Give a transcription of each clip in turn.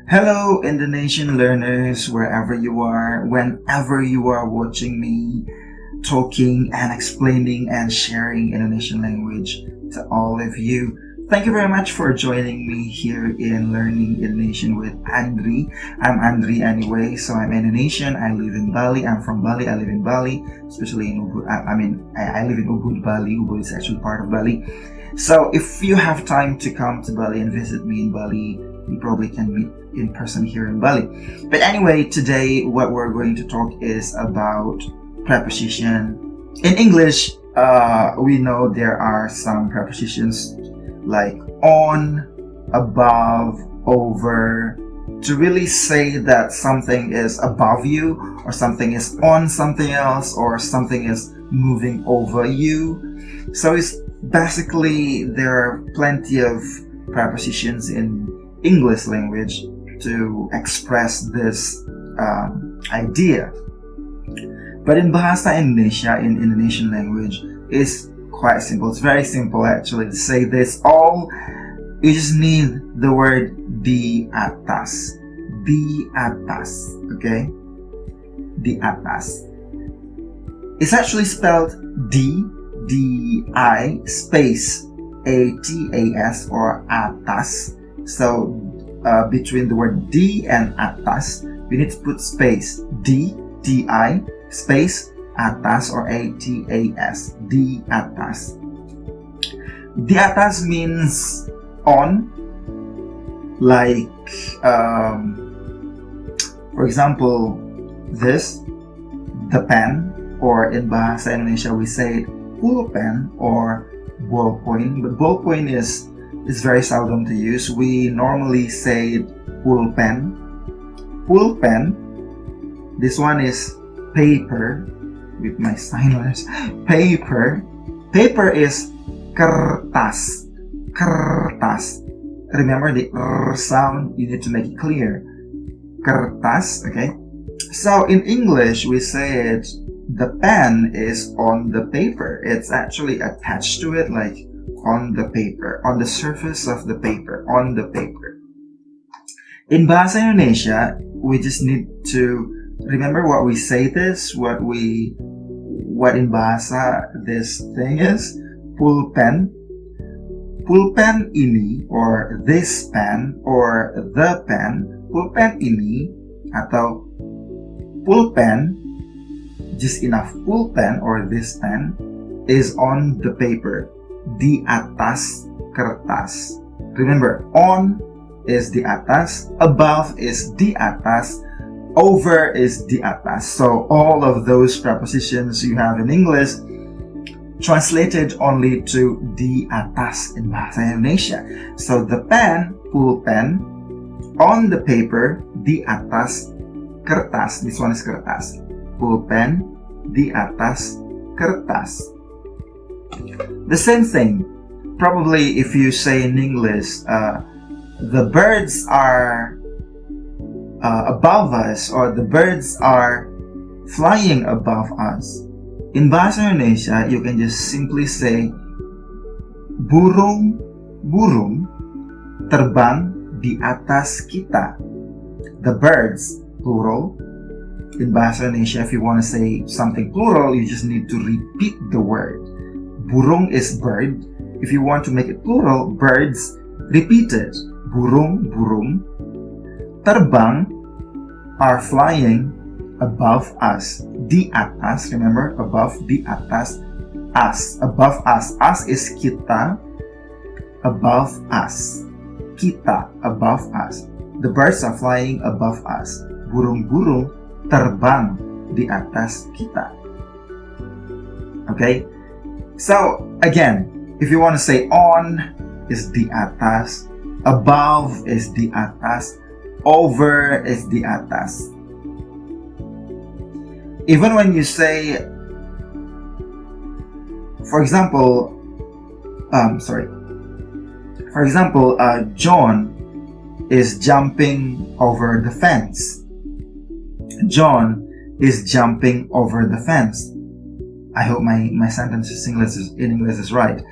Hello, Indonesian learners, wherever you are, whenever you are watching me talking and explaining and sharing Indonesian language to all of you. Thank you very much for joining me here in Learning Indonesian with Andri. I'm Andri anyway, so I'm Indonesian. I live in Bali. I'm from Bali. I live in Bali, especially in Ubud. I live in Ubud, Bali. Ubud is actually part of Bali. So if you have time to come to Bali and visit me in Bali, we probably can meet in person here in Bali. But anyway, today what we're going to talk is about preposition. In English, we know there are some prepositions like on, above, over, to really say that something is above you, or something is on something else, or something is moving over you. So it's basically, there are plenty of prepositions in English language to express this idea. But in Bahasa Indonesia, in Indonesian language, it's quite simple. It's very simple actually to say this. You just need the word di atas. Di atas, okay? Di atas. It's actually spelled D-I space A-T-A-S or atas. So between the word D and atas, we need to put space D-I space atas or A-T-A-S. Di atas. Di atas means on, like for example, this, the pen, or in Bahasa Indonesia we say pulpen or ballpoint, but ballpoint is very seldom to use. We normally say pulpen. Pulpen. This one is paper with my sign letters. Paper. Paper is kertas. Kertas. Remember the r sound, you need to make it clear. Kertas, okay? So in English we say it, the pen is on the paper. It's actually attached to it, like on the paper, on the surface of the paper, on the paper. In Bahasa Indonesia, we just need to remember what we say this, what in Bahasa this thing is. Pulpen. Pulpen ini, or this pen, or the pen. Pulpen ini, atau pulpen, just enough. Pulpen or this pen is on the paper. Di atas kertas. Remember, on is di atas, above is di atas, over is di atas. So all of those prepositions you have in English translated only to di atas in Bahasa Indonesia. So the pen, pulpen, on the paper, di atas kertas. This one is kertas. Pulpen, di atas kertas. The same thing, probably if you say in English, the birds are above us, or the birds are flying above us. In Bahasa Indonesia, you can just simply say burung terbang di atas kita. The birds, plural. In Bahasa Indonesia, if you want to say something plural, you just need to repeat the word. Burung is bird. If you want to make it plural, birds, repeat it. Burung. Terbang are flying above us. Di atas, remember, above, di atas, us, above us. Us is kita, above us. Kita, above us. The birds are flying above us. Burung-burung terbang di atas kita. Okay? So, again, if you want to say on is di atas, above is di atas, over is di atas. Even when you say, for example, John is jumping over the fence. John is jumping over the fence. I hope my sentence in English is right.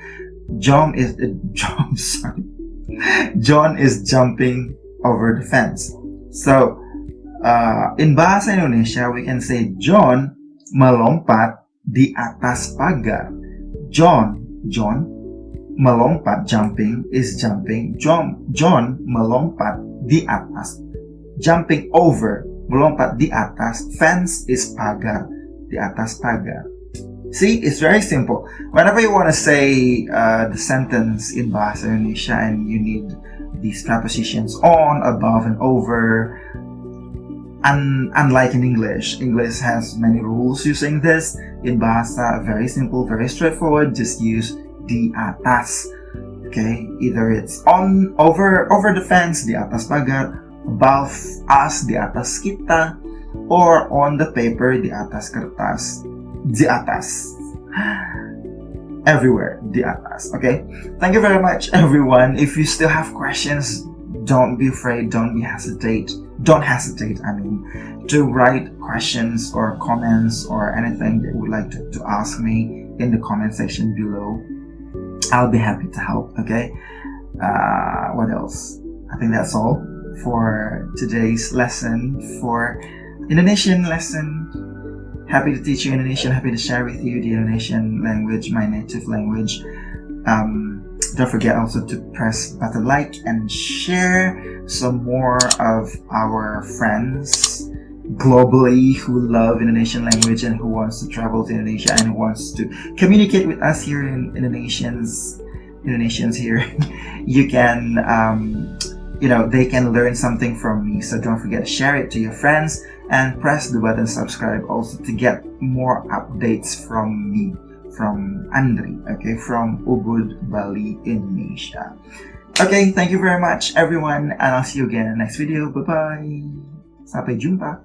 John is jumping over the fence. So, in Bahasa Indonesia, we can say John melompat di atas pagar. John melompat, jumping is jumping. John melompat di atas. Jumping over, melompat di atas. Fence is pagar, di atas pagar. See, it's very simple. Whenever you want to say the sentence in Bahasa Indonesia and you need these prepositions on, above, and over, unlike in English has many rules using this. In Bahasa, very simple, very straightforward. Just use di atas. Okay, either it's on, over the fence, di atas pagar, above us, di atas kita, or on the paper, di atas kertas, di atas. Everywhere, di atas. Okay, thank you very much, everyone. If you still have questions, don't be afraid, don't hesitate, to write questions or comments or anything that you would like to ask me in the comment section below. I'll be happy to help. Okay, what else? I think that's all for today's lesson, for Indonesian lesson. Happy to teach you Indonesian, happy to share with you the Indonesian language, my native language. Don't forget also to press button like and share some more of our friends globally who love Indonesian language and who wants to travel to Indonesia and who wants to communicate with us here in Indonesians here. You can they can learn something from me, so don't forget to share it to your friends and press the button subscribe also to get more updates from me, from Andri, okay, from Ubud, Bali, Indonesia. Okay, thank you very much everyone, and I'll see you again in the next video. Bye bye, sampai jumpa.